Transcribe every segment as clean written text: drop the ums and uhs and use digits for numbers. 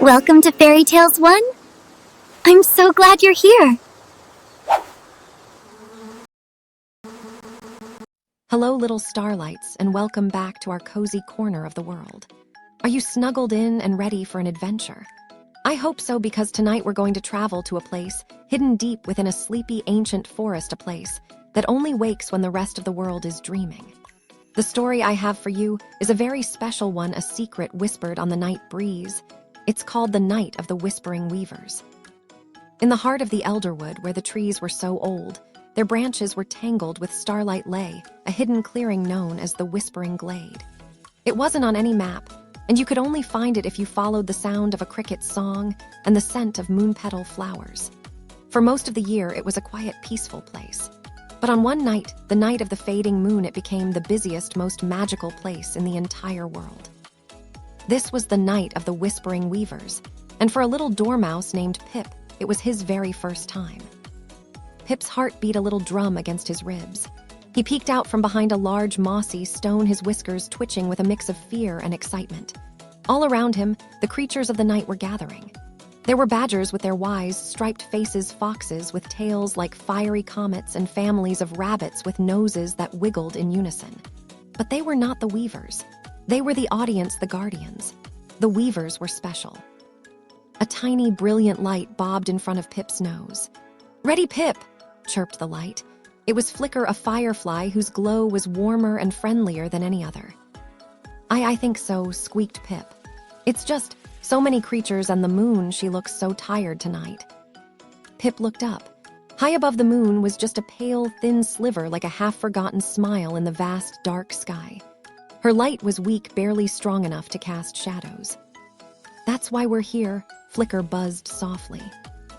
Welcome to Fairy Tales 1. I'm so glad you're here. Hello, little starlights, and welcome back to our cozy corner of the world. Are you snuggled in and ready for an adventure? I hope so, because tonight we're going to travel to a place hidden deep within a sleepy ancient forest, a place that only wakes when the rest of the world is dreaming. The story I have for you is a very special one, a secret whispered on the night breeze. It's called The Night of the Whispering Weavers. In the heart of the elderwood, where the trees were so old, their branches were tangled with starlight lay, a hidden clearing known as the Whispering Glade. It wasn't on any map, and you could only find it if you followed the sound of a cricket's song and the scent of moon-petal flowers. For most of the year, it was a quiet, peaceful place. But on one night, the night of the fading moon, it became the busiest, most magical place in the entire world. This was the night of the Whispering Weavers, and for a little dormouse named Pip, it was his very first time. Pip's heart beat a little drum against his ribs. He peeked out from behind a large mossy stone, his whiskers twitching with a mix of fear and excitement. All around him, the creatures of the night were gathering. There were badgers with their wise, striped faces, foxes with tails like fiery comets, and families of rabbits with noses that wiggled in unison. But they were not the weavers. They were the audience, the guardians. The weavers were special. A tiny, brilliant light bobbed in front of Pip's nose. "Ready, Pip," chirped the light. It was Flicker, a firefly whose glow was warmer and friendlier than any other. I think so," squeaked Pip. "It's just so many creatures and the moon, she looks so tired tonight." Pip looked up. High above the moon was just a pale, thin sliver, like a half-forgotten smile in the vast, dark sky. Her light was weak, barely strong enough to cast shadows. "That's why we're here," Flicker buzzed softly.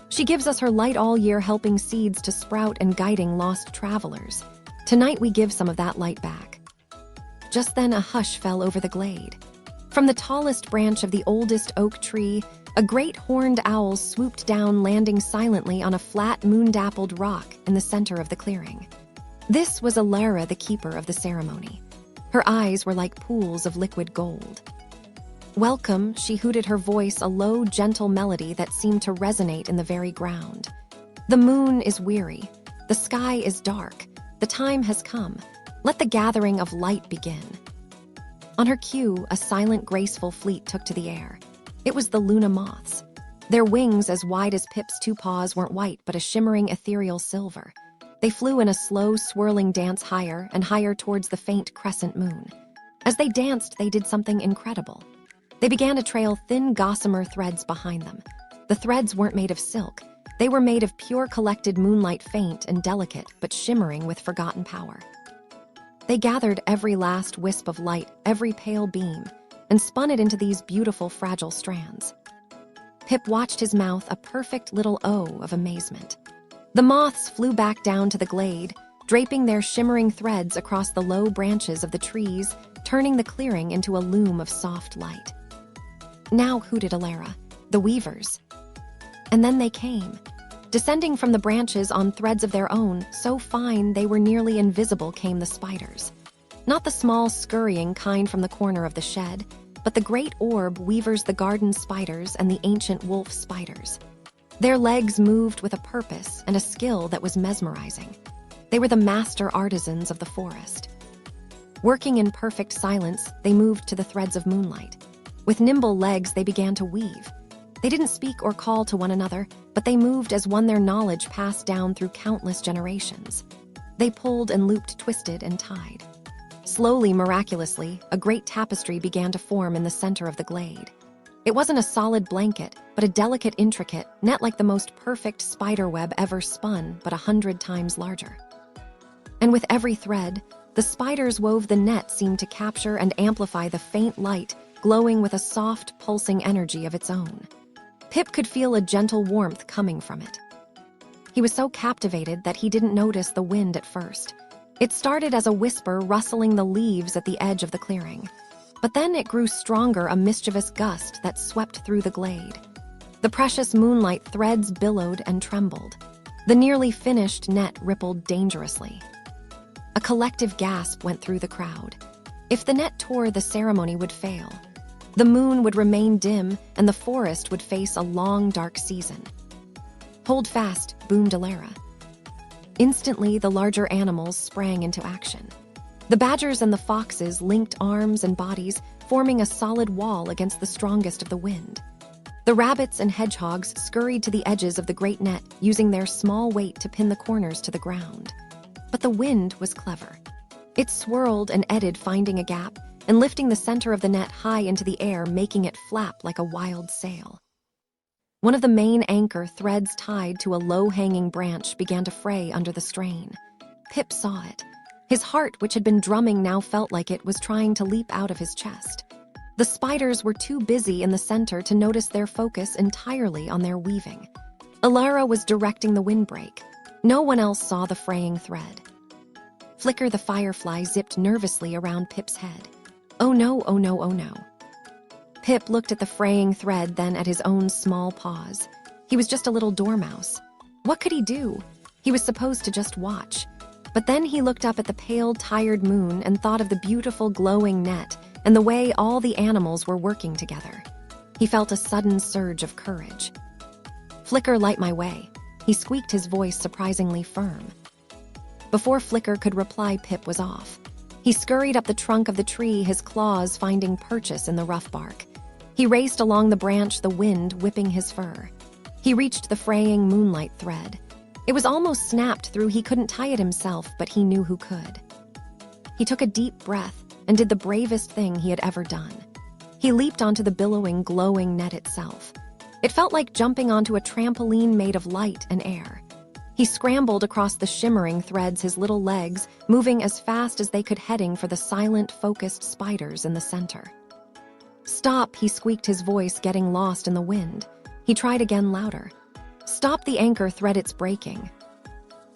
"She gives us her light all year, helping seeds to sprout and guiding lost travelers. Tonight we give some of that light back." Just then a hush fell over the glade. From the tallest branch of the oldest oak tree, a great horned owl swooped down, landing silently on a flat, moon-dappled rock in the center of the clearing. This was Alara, the keeper of the ceremony. Her eyes were like pools of liquid gold. "Welcome," she hooted, her voice a low, gentle melody that seemed to resonate in the very ground. "The moon is weary. The sky is dark. The time has come. Let the gathering of light begin." On her cue, a silent, graceful fleet took to the air. It was the Luna moths. Their wings, as wide as Pip's two paws, weren't white but a shimmering, ethereal silver. They flew in a slow, swirling dance higher and higher towards the faint crescent moon. As they danced, they did something incredible. They began to trail thin gossamer threads behind them. The threads weren't made of silk. They were made of pure collected moonlight, faint and delicate, but shimmering with forgotten power. They gathered every last wisp of light, every pale beam, and spun it into these beautiful, fragile strands. Pip watched, his mouth a perfect little O of amazement. The moths flew back down to the glade, draping their shimmering threads across the low branches of the trees, turning the clearing into a loom of soft light. "Now," hooted Alara, "the weavers." And then they came. Descending from the branches on threads of their own, so fine they were nearly invisible, came the spiders. Not the small, scurrying kind from the corner of the shed, but the great orb weavers, the garden spiders and the ancient wolf spiders. Their legs moved with a purpose and a skill that was mesmerizing. They were the master artisans of the forest. Working in perfect silence, they moved to the threads of moonlight. With nimble legs, they began to weave. They didn't speak or call to one another, but they moved as one, their knowledge passed down through countless generations. They pulled and looped, twisted and tied. Slowly, miraculously, a great tapestry began to form in the center of the glade. It wasn't a solid blanket, but a delicate, intricate net, like the most perfect spider web ever spun, but 100 times larger. And with every thread, the spiders wove the net seemed to capture and amplify the faint light, glowing with a soft, pulsing energy of its own. Pip could feel a gentle warmth coming from it. He was so captivated that he didn't notice the wind at first. It started as a whisper rustling the leaves at the edge of the clearing. But then it grew stronger, a mischievous gust that swept through the glade. The precious moonlight threads billowed and trembled. The nearly finished net rippled dangerously. A collective gasp went through the crowd. If the net tore, the ceremony would fail. The moon would remain dim, and the forest would face a long, dark season. "Hold fast," boomed Alara. Instantly, the larger animals sprang into action. The badgers and the foxes linked arms and bodies, forming a solid wall against the strongest of the wind. The rabbits and hedgehogs scurried to the edges of the great net, using their small weight to pin the corners to the ground. But the wind was clever. It swirled and eddied, finding a gap, and lifting the center of the net high into the air, making it flap like a wild sail. One of the main anchor threads tied to a low-hanging branch began to fray under the strain. Pip saw it. His heart, which had been drumming, now felt like it was trying to leap out of his chest. The spiders were too busy in the center to notice their focus entirely on their weaving. Alara was directing the windbreak. No one else saw the fraying thread. Flicker the firefly zipped nervously around Pip's head. "Oh no, oh no, oh no." Pip looked at the fraying thread, then at his own small paws. He was just a little dormouse. What could he do? He was supposed to just watch. But then he looked up at the pale, tired moon and thought of the beautiful, glowing net and the way all the animals were working together. He felt a sudden surge of courage. "Flicker, light my way." He squeaked, his voice surprisingly firm. Before Flicker could reply, Pip was off. He scurried up the trunk of the tree, his claws finding purchase in the rough bark. He raced along the branch, the wind whipping his fur. He reached the fraying moonlight thread. It was almost snapped through. He couldn't tie it himself, but he knew who could. He took a deep breath and did the bravest thing he had ever done. He leaped onto the billowing, glowing net itself. It felt like jumping onto a trampoline made of light and air. He scrambled across the shimmering threads, his little legs moving as fast as they could, heading for the silent, focused spiders in the center. "Stop," he squeaked, his voice getting lost in the wind. He tried again, louder. "Stop the anchor thread, it's breaking."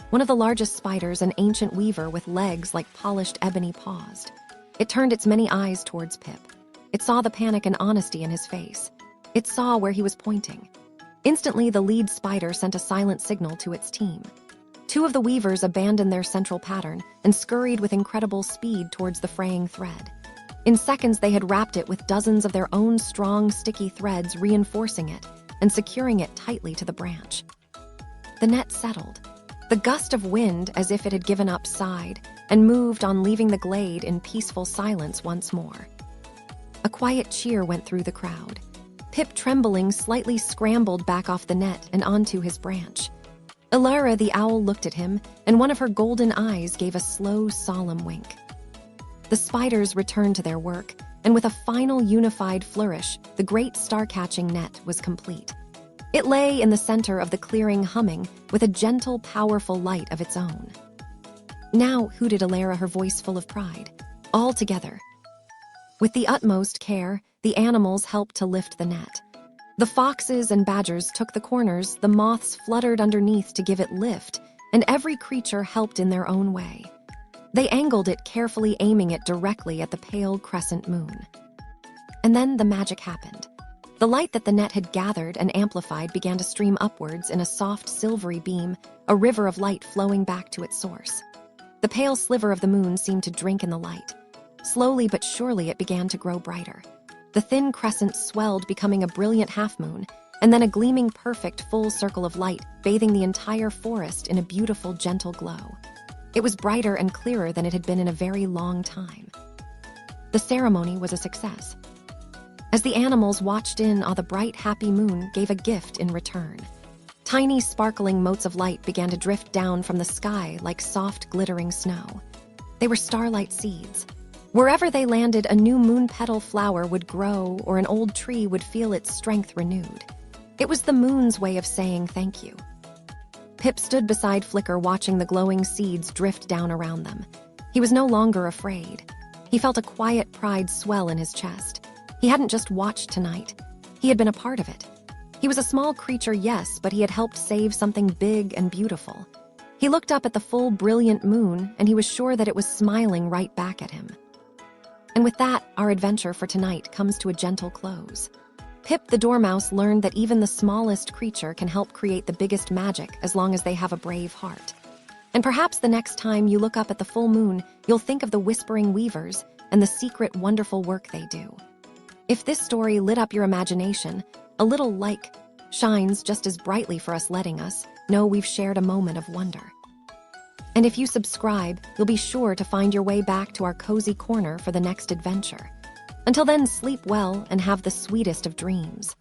One of the largest spiders, an ancient weaver with legs like polished ebony, paused. It turned its many eyes towards Pip. It saw the panic and honesty in his face. It saw where he was pointing. Instantly, the lead spider sent a silent signal to its team. Two of the weavers abandoned their central pattern and scurried with incredible speed towards the fraying thread. In seconds, they had wrapped it with dozens of their own strong, sticky threads, reinforcing it and securing it tightly to the branch. The net settled. The gust of wind, as if it had given up, sighed and moved on, leaving the glade in peaceful silence once more. A quiet cheer went through the crowd. Pip, trembling slightly, scrambled back off the net and onto his branch. Alara the owl looked at him, and one of her golden eyes gave a slow, solemn wink. The spiders returned to their work, and with a final unified flourish, the great star-catching net was complete. It lay in the center of the clearing, humming with a gentle, powerful light of its own. "Now," hooted Alara, her voice full of pride. "All together." With the utmost care, the animals helped to lift the net. The foxes and badgers took the corners, the moths fluttered underneath to give it lift, and every creature helped in their own way. They angled it carefully, aiming it directly at the pale crescent moon. And then the magic happened. The light that the net had gathered and amplified began to stream upwards in a soft, silvery beam, a river of light flowing back to its source. The pale sliver of the moon seemed to drink in the light. Slowly but surely, it began to grow brighter. The thin crescent swelled, becoming a brilliant half-moon, and then a gleaming, perfect full circle of light, bathing the entire forest in a beautiful, gentle glow. It was brighter and clearer than it had been in a very long time. The ceremony was a success. As the animals watched in awe, the bright, happy moon gave a gift in return. Tiny, sparkling motes of light began to drift down from the sky like soft, glittering snow. They were starlight seeds. Wherever they landed, a new moon petal flower would grow, or an old tree would feel its strength renewed. It was the moon's way of saying thank you. Pip stood beside Flicker, watching the glowing seeds drift down around them. He was no longer afraid. He felt a quiet pride swell in his chest. He hadn't just watched tonight. He had been a part of it. He was a small creature, yes, but he had helped save something big and beautiful. He looked up at the full, brilliant moon, and he was sure that it was smiling right back at him. And with that, our adventure for tonight comes to a gentle close. Pip the Dormouse learned that even the smallest creature can help create the biggest magic as long as they have a brave heart. And perhaps the next time you look up at the full moon, you'll think of the whispering weavers and the secret, wonderful work they do. If this story lit up your imagination, a little like shines just as brightly for us, letting us know we've shared a moment of wonder. And if you subscribe, you'll be sure to find your way back to our cozy corner for the next adventure. Until then, sleep well and have the sweetest of dreams.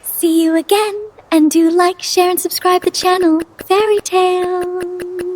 See you again, and do like, share, and subscribe the channel. Fairy Tale.